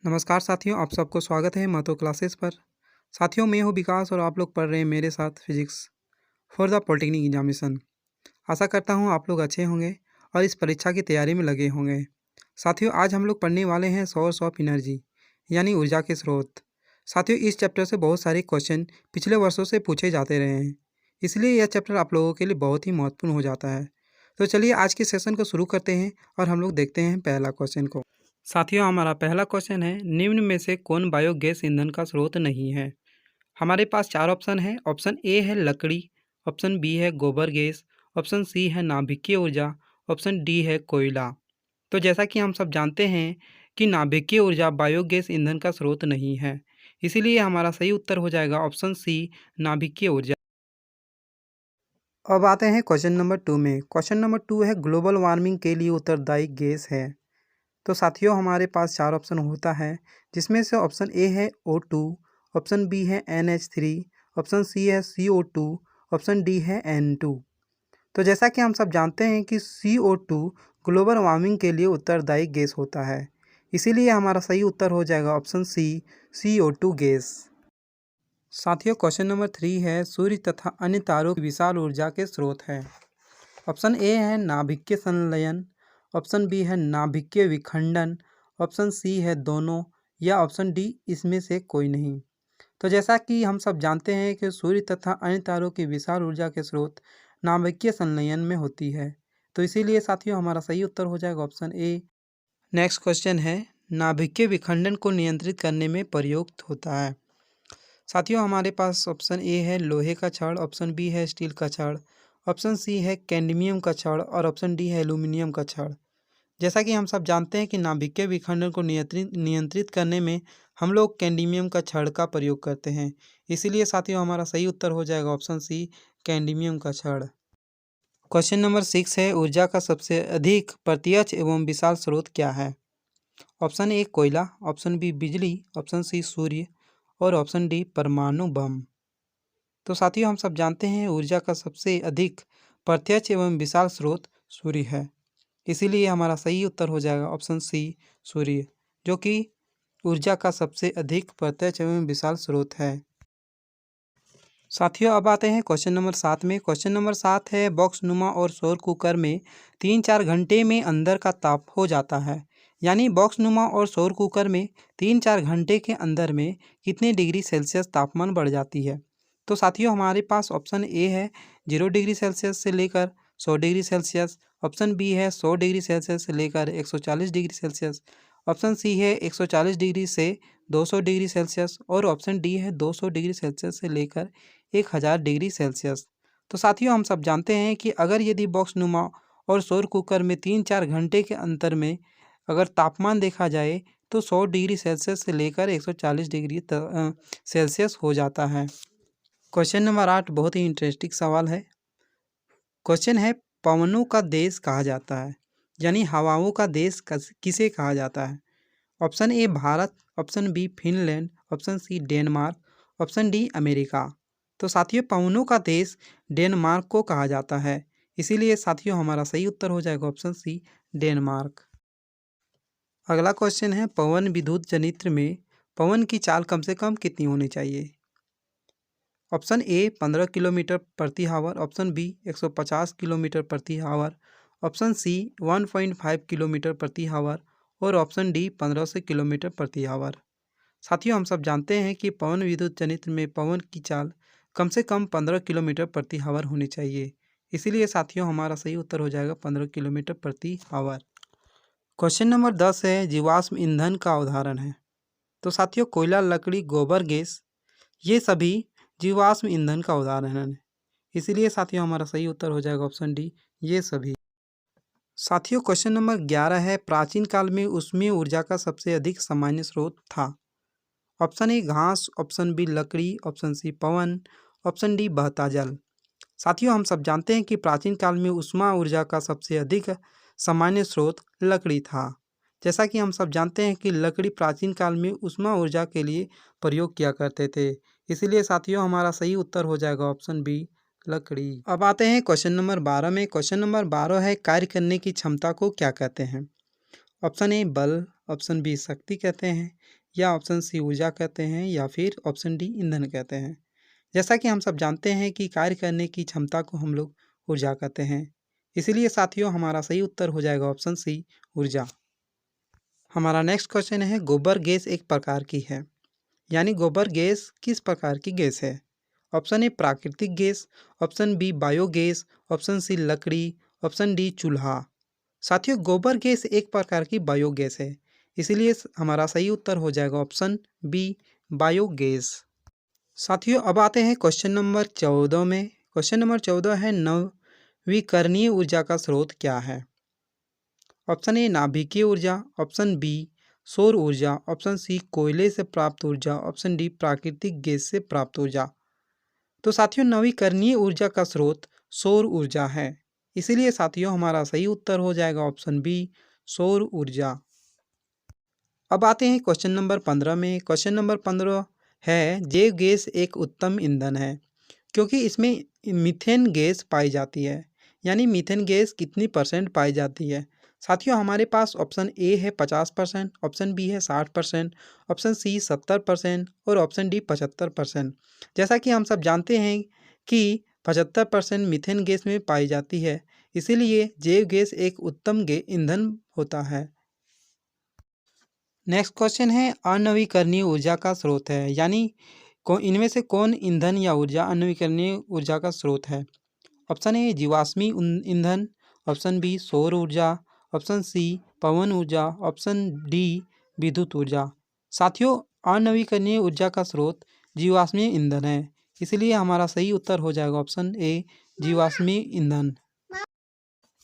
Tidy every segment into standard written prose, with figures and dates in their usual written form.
नमस्कार साथियों, आप सबको स्वागत है महतो क्लासेस पर। साथियों, मैं हूं विकास और आप लोग पढ़ रहे हैं मेरे साथ physics for the polytechnic examination. आशा करता हूं आप लोग अच्छे होंगे और इस परीक्षा की तैयारी में लगे होंगे। साथियों, आज हम लोग पढ़ने वाले हैं सोर्स ऑफ एनर्जी यानी ऊर्जा के स्रोत। साथियों, इस चैप्टर से बहुत सारे क्वेश्चन पिछले वर्षों से पूछे जाते रहे हैं, इसलिए यह चैप्टर आप लोगों के लिए बहुत ही महत्वपूर्ण हो जाता है। तो चलिए आज के सेशन को शुरू करते हैं और हम लोग देखते हैं पहला क्वेश्चन को। साथियों, हमारा पहला क्वेश्चन है, निम्न में से कौन बायोगैस ईंधन का स्रोत नहीं है। हमारे पास चार ऑप्शन है। ऑप्शन ए है लकड़ी, ऑप्शन बी है गोबर गैस, ऑप्शन सी है नाभिकीय ऊर्जा, ऑप्शन डी है कोयला। तो जैसा कि हम सब जानते हैं कि नाभिकीय ऊर्जा बायोगैस ईंधन का स्रोत नहीं है, इसीलिए हमारा सही उत्तर हो जाएगा ऑप्शन सी, नाभिकीय ऊर्जा। अब आते हैं क्वेश्चन नंबर 2 में। क्वेश्चन नंबर 2 है, ग्लोबल वार्मिंग के लिए उत्तरदायी गैस है। तो साथियों, हमारे पास चार ऑप्शन होता है, जिसमें से ऑप्शन ए है O2, ऑप्शन बी है NH3, ऑप्शन सी है CO2, ऑप्शन डी है N2। तो जैसा कि हम सब जानते हैं कि CO2 ग्लोबल वार्मिंग के लिए उत्तरदायी गैस होता है, इसीलिए हमारा सही उत्तर हो जाएगा ऑप्शन सी, CO2 गैस। साथियों, क्वेश्चन नंबर 3 है, सूर्य तथा अन्य तारों की विशाल ऊर्जा के स्रोत है। ऑप्शन ए है नाभिकीय संलयन, ऑप्शन बी है नाभिकीय विखंडन, ऑप्शन सी है दोनों, या ऑप्शन डी इसमें से कोई नहीं। तो जैसा कि हम सब जानते हैं कि सूर्य तथा अन्य तारों की विशाल ऊर्जा के स्रोत नाभिकीय संलयन में होती है, तो इसीलिए साथियों हमारा सही उत्तर हो जाएगा ऑप्शन ए। नेक्स्ट क्वेश्चन है, नाभिकीय विखंडन को नियंत्रित करने में प्रयुक्त होता है। साथियों, हमारे पास ऑप्शन ए है लोहे का छड़, ऑप्शन बी है स्टील का छड़, ऑप्शन सी है कैडमियम का छड़ और ऑप्शन डी है एल्यूमिनियम का छड़। जैसा कि हम सब जानते हैं कि नाभिकीय विखंडन को नियंत्रित करने में हम लोग कैडमियम का छड़ का प्रयोग करते हैं, इसीलिए साथियों हमारा सही उत्तर हो जाएगा ऑप्शन सी, कैडमियम का छड़। क्वेश्चन नंबर 6 है, ऊर्जा का सबसे अधिक प्रत्यक्ष एवं विशाल स्रोत क्या है। ऑप्शन ए कोयला, ऑप्शन बी बिजली, ऑप्शन सी सूर्य और ऑप्शन डी परमाणु बम। तो साथियों, हम सब जानते हैं ऊर्जा का सबसे अधिक प्रत्यक्ष एवं विशाल स्रोत सूर्य है, इसीलिए हमारा सही उत्तर हो जाएगा ऑप्शन सी, सूर्य, जो कि ऊर्जा का सबसे अधिक प्रत्यक्ष एवं विशाल स्रोत है। साथियों, अब आते हैं क्वेश्चन नंबर 7 में। क्वेश्चन नंबर 7 है, बॉक्सनुमा और सौर कुकर में 3-4 घंटे में अंदर का ताप हो जाता है। यानी बॉक्सनुमा और सौर कुकर में 3-4 घंटे के अंदर में कितने डिग्री सेल्सियस तापमान बढ़ जाती है। तो साथियों, हमारे पास ऑप्शन ए है 0 डिग्री सेल्सियस से लेकर 100 डिग्री सेल्सियस, ऑप्शन बी है 100 डिग्री सेल्सियस से लेकर 140 डिग्री सेल्सियस, ऑप्शन सी है 140 डिग्री से 200 डिग्री सेल्सियस और ऑप्शन डी है 200 डिग्री सेल्सियस से लेकर 1000 डिग्री सेल्सियस। तो साथियों, हम सब जानते हैं कि अगर यदि बॉक्सनुमा और सौर कुकर में 3-4 घंटे के अंतर में अगर तापमान देखा जाए तो 100 डिग्री सेल्सियस से लेकर 140 डिग्री सेल्सियस हो जाता है। क्वेश्चन नंबर 8 बहुत ही इंटरेस्टिंग सवाल है। क्वेश्चन है, पवनों का देश कहा जाता है, यानी हवाओं का देश किसे कहा जाता है। Option A Bharat, option B Finland, option C Denmark, option D America. तो साथियों, पवनों का देश डेनमार्क को कहा जाता है, इसीलिए साथियों हमारा सही उत्तर हो जाएगा ऑप्शन सी, डेनमार्क। अगला क्वेश्चन है, पवन विद्युत जनित्र में पवन की चाल कम से कम कितनी होनी चाहिए। ऑप्शन ए 15 किलोमीटर प्रति आवर, ऑप्शन बी 150 किलोमीटर प्रति आवर, ऑप्शन सी 1.5 किलोमीटर प्रति आवर और ऑप्शन डी 1500 किलोमीटर प्रति आवर। साथियों, हम सब जानते हैं कि पवन विद्युत जनित्र में पवन की चाल कम से कम 15 किलोमीटर प्रति आवर होनी चाहिए, इसीलिए साथियों हमारा सही उत्तर हो जाएगा 15 किलोमीटर प्रति आवर। क्वेश्चन नंबर 10 है, जीवाश्म ईंधन का उदाहरण है। तो साथियों, कोयला, लकड़ी, गोबर गैस, ये सभी जीवाश्म ईंधन का उदाहरण है, इसीलिए साथियों हमारा सही उत्तर हो जाएगा ऑप्शन डी, ये सभी। साथियों, क्वेश्चन नंबर 11 है, प्राचीन काल में ऊष्मीय ऊर्जा का सबसे अधिक सामान्य स्रोत था। ऑप्शन ए घास, ऑप्शन बी लकड़ी, ऑप्शन सी पवन, ऑप्शन डी बहता जल। साथियों, हम सब जानते हैं कि प्राचीन काल में ऊष्मा ऊर्जा का सबसे अधिक सामान्य स्रोत लकड़ी था। जैसा कि हम सब जानते हैं कि लकड़ी प्राचीन काल में ऊष्मा ऊर्जा के लिए प्रयोग किया करते थे, इसीलिए साथियों हमारा सही उत्तर हो जाएगा ऑप्शन बी, लकड़ी। अब आते हैं क्वेश्चन नंबर 12 में। क्वेश्चन नंबर 12 है, कार्य करने की क्षमता को क्या कहते हैं। ऑप्शन ए बल, ऑप्शन बी शक्ति कहते हैं, या ऑप्शन सी ऊर्जा कहते हैं, या फिर ऑप्शन डी ईंधन कहते हैं। जैसा कि हम सब जानते हैं कि कार्य करने की क्षमता को हम लोग ऊर्जा कहते हैं। इसीलिए साथियों हमारा सही उत्तर हो जाएगा ऑप्शन सी ऊर्जा। हमारा नेक्स्ट क्वेश्चन है, गोबर गैस एक प्रकार की है, यानी गोबर गैस किस प्रकार की गैस है? ऑप्शन ए प्राकृतिक gas, option B biogas, option C लकड़ी, ऑप्शन डी चूल्हा। साथियों गोबर गैस एक प्रकार की बायोगैस है, इसीलिए हमारा सही उत्तर हो जाएगा ऑप्शन बी बायोगैस। साथियों अब आते हैं क्वेश्चन नंबर 14 में। क्वेश्चन नंबर 14 है, नवीकरणीय ऊर्जा का स्रोत क्या है? ऑप्शन ए नाभिकीय ऊर्जा, ऑप्शन बी सौर ऊर्जा, ऑप्शन सी कोयले से प्राप्त ऊर्जा, ऑप्शन डी प्राकृतिक गैस से प्राप्त ऊर्जा। तो साथियों नवीकरणीय ऊर्जा का स्रोत सौर ऊर्जा है, इसीलिए साथियों हमारा सही उत्तर हो जाएगा ऑप्शन बी सौर ऊर्जा। अब आते हैं क्वेश्चन नंबर 15 में। क्वेश्चन नंबर 15 है, जैव गैस एक उत्तम ईंधन है क्योंकि इसमें मीथेन गैस पाई जाती है, यानी मीथेन गैस कितनी परसेंट पाई जाती है? साथियों हमारे पास ऑप्शन ए है 50%, ऑप्शन बी है 60%, ऑप्शन सी 70% और ऑप्शन डी 75%। जैसा कि हम सब जानते हैं कि 75% मीथेन गैस में पाई जाती है, इसीलिए जैव गैस एक उत्तम ईंधन होता है। नेक्स्ट क्वेश्चन है, अनवीकरणीय ऊर्जा का स्रोत है, यानी इनमें से कौन ईंधन या ऊर्जा अनवीकरणीय ऊर्जा का स्रोत है? ऑप्शन ए जीवाश्मी ईंधन, ऑप्शन बी सौर ऊर्जा, ऑप्शन सी पवन ऊर्जा, ऑप्शन डी विद्युत ऊर्जा। साथियों अनवीकरणीय ऊर्जा का स्रोत जीवाश्मी ईंधन है, इसलिए हमारा सही उत्तर हो जाएगा ऑप्शन ए जीवाश्मी ईंधन।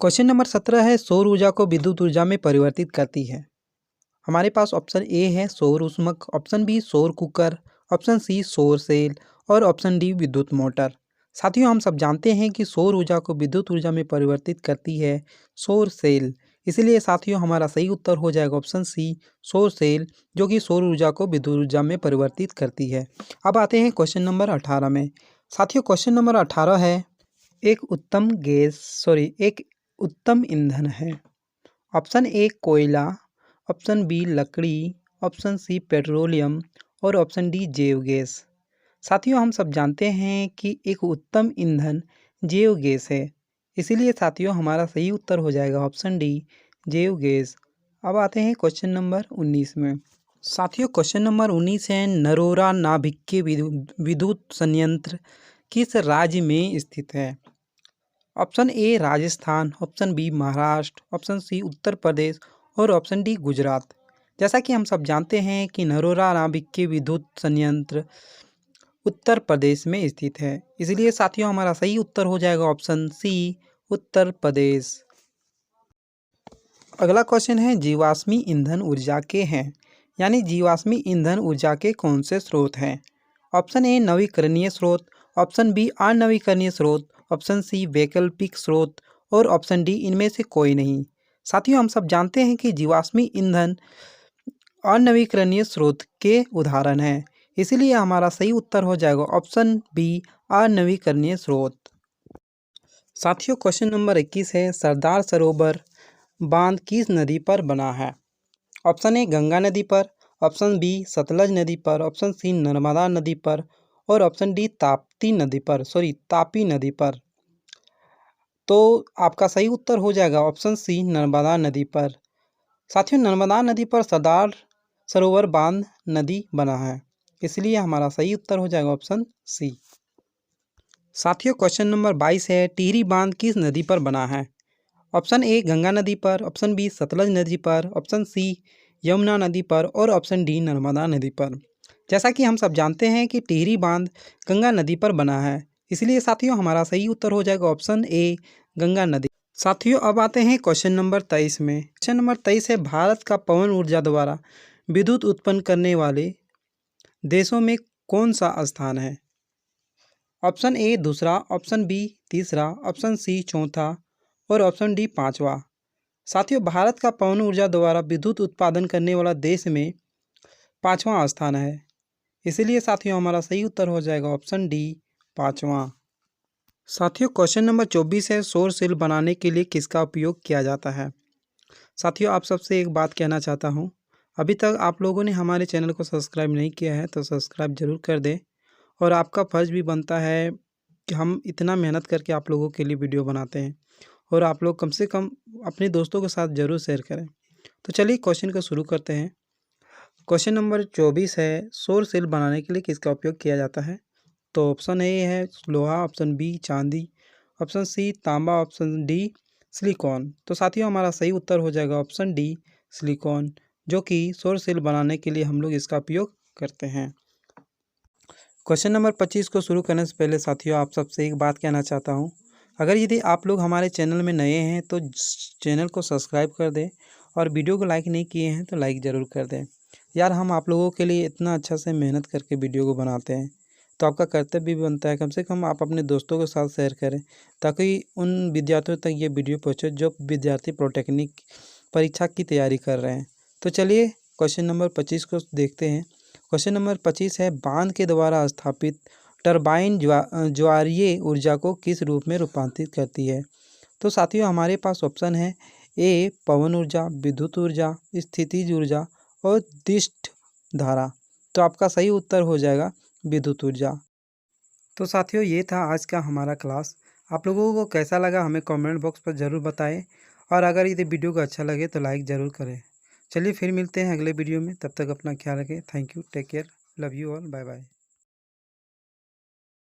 क्वेश्चन नंबर 17 है, सौर ऊर्जा को विद्युत ऊर्जा में परिवर्तित करती है। हमारे पास ऑप्शन ए है सौर ऊष्मक, ऑप्शन बी सौर कुकर, ऑप्शन सी सौर सेल और ऑप्शन डी विद्युत मोटर। साथियों हम सब जानते हैं कि सौर ऊर्जा को विद्युत ऊर्जा में परिवर्तित करती है सौर सेल, इसलिए साथियों हमारा सही उत्तर हो जाएगा ऑप्शन सी सौर सेल, जो कि सौर ऊर्जा को विद्युत ऊर्जा में परिवर्तित करती है। अब आते हैं क्वेश्चन नंबर 18 में। साथियों क्वेश्चन नंबर 18 है, एक उत्तम ईंधन है। ऑप्शन ए कोयला, ऑप्शन बी लकड़ी, ऑप्शन सी पेट्रोलियम और ऑप्शन डी जैव गैस। साथियों हम सब जानते हैं कि एक उत्तम ईंधन जैव गैस है, इसीलिए साथियों हमारा सही उत्तर हो जाएगा ऑप्शन डी जैव गैस। अब आते हैं क्वेश्चन नंबर 19 में। साथियों क्वेश्चन नंबर 19 है, नरोरा नाभिकीय विद्युत संयंत्र किस राज्य में स्थित है? Option A Rajasthan, option B Maharashtra, option C Uttar Pradesh और ऑप्शन डी गुजरात। जैसा कि हम सब जानते हैं कि नरोरा नाभिकीय विद्युत संयंत्र उत्तर प्रदेश में स्थित है, इसलिए साथियों हमारा सही उत्तर हो जाएगा ऑप्शन सी उत्तर प्रदेश। अगला क्वेश्चन है, जीवाश्मी ईंधन ऊर्जा के हैं, यानी जीवाश्मी ईंधन ऊर्जा के कौन से स्रोत हैं? ऑप्शन ए नवीकरणीय स्रोत, ऑप्शन बी अनवीकरणीय स्रोत, ऑप्शन सी वैकल्पिक स्रोत और ऑप्शन डी इनमें से कोई नहीं। साथियों हम सब जानते हैं कि जीवाश्मी ईंधन अनवीकरणीय स्रोत के उदाहरण हैं, इसीलिए हमारा सही उत्तर हो जाएगा ऑप्शन बी अनवीकरणीय स्रोत। साथियों क्वेश्चन नंबर 21 है, सरदार सरोवर बांध किस नदी पर बना है? ऑप्शन ए गंगा नदी पर, ऑप्शन बी सतलज नदी पर, ऑप्शन सी नर्मदा नदी पर और ऑप्शन डी ताप्ती नदी पर। तो आपका सही उत्तर हो जाएगा ऑप्शन सी नर्मदा नदी पर। साथियों नर्मदा नदी पर सरदार सरोवर बांध नदी बना है, इसलिए हमारा सही उत्तर हो जाएगा ऑप्शन सी। साथियों क्वेश्चन नंबर 22 है, टिहरी बांध किस नदी पर बना है? ऑप्शन ए गंगा नदी पर, ऑप्शन बी सतलज नदी पर, ऑप्शन सी यमुना नदी पर और ऑप्शन डी नर्मदा नदी पर। जैसा कि हम सब जानते हैं कि टिहरी बांध गंगा नदी पर बना है, इसलिए साथियों हमारा सही उत्तर हो जाएगा ऑप्शन ए गंगा नदी। साथियों अब आते हैं क्वेश्चन नंबर 23 में। क्वेश्चन नंबर 23 है, भारत का पवन ऊर्जा द्वारा विद्युत उत्पन्न करने वाले देशों में कौन सा स्थान है? ऑप्शन ए दूसरा, ऑप्शन बी तीसरा, ऑप्शन सी चौथा और ऑप्शन डी पाँचवा। साथियों भारत का पवन ऊर्जा द्वारा विद्युत उत्पादन करने वाला देश में 5वां स्थान है, इसलिए साथियों हमारा सही उत्तर हो जाएगा ऑप्शन डी 5वां। साथियों क्वेश्चन नंबर 24 है, सौर सेल बनाने के लिए किसका उपयोग किया जाता है? साथियों आप सबसे एक बात कहना चाहता हूँ अभी तक आप लोगों ने हमारे चैनल को सब्सक्राइब नहीं किया है तो सब्सक्राइब ज़रूर कर दें। और आपका फ़र्ज़ भी बनता है कि हम इतना मेहनत करके आप लोगों के लिए वीडियो बनाते हैं और आप लोग कम से कम अपने दोस्तों के साथ ज़रूर शेयर करें। तो चलिए क्वेश्चन को शुरू करते हैं। क्वेश्चन नंबर 24 है, सौर सेल बनाने के लिए किसका उपयोग किया जाता है? तो ऑप्शन ए है लोहा, ऑप्शन बी चांदी, ऑप्शन सी तांबा, ऑप्शन डी सिलिकॉन। तो साथियों हमारा सही उत्तर हो जाएगा ऑप्शन डी सिलिकॉन, जो कि सौर सेल बनाने के लिए हम लोग इसका उपयोग करते हैं। क्वेश्चन नंबर 25 को शुरू करने से पहले साथियों आप सबसे एक बात कहना चाहता हूँ। अगर यदि आप लोग हमारे चैनल में नए हैं तो चैनल को सब्सक्राइब कर दें और वीडियो को लाइक नहीं किए हैं तो लाइक ज़रूर कर दें। यार हम आप लोगों के लिए इतना अच्छा से मेहनत करके वीडियो को बनाते हैं, तो आपका कर्तव्य भी बनता है कम से कम आप अपने दोस्तों के साथ शेयर करें, ताकि उन विद्यार्थियों तक ये वीडियो पहुँचे जो विद्यार्थी पॉलिटेक्निक परीक्षा की तैयारी कर रहे हैं। तो चलिए क्वेश्चन नंबर 25 को देखते हैं। क्वेश्चन नंबर 25 है, बांध के द्वारा स्थापित टरबाइन ज्वारीय ऊर्जा को किस रूप में रूपांतरित करती है? तो साथियों हमारे पास ऑप्शन है ए पवन ऊर्जा, विद्युत ऊर्जा, स्थितिज ऊर्जा और दिष्ट धारा। तो आपका सही उत्तर हो जाएगा विद्युत ऊर्जा। तो साथियों ये था आज का हमारा क्लास। आप लोगों को कैसा लगा हमें कमेंट बॉक्स पर ज़रूर बताएं और अगर ये वीडियो को अच्छा लगे तो लाइक ज़रूर करें। चलिए फिर मिलते हैं अगले वीडियो में, तब तक अपना ख्याल रखें। Thank you, take care, love you all, bye bye.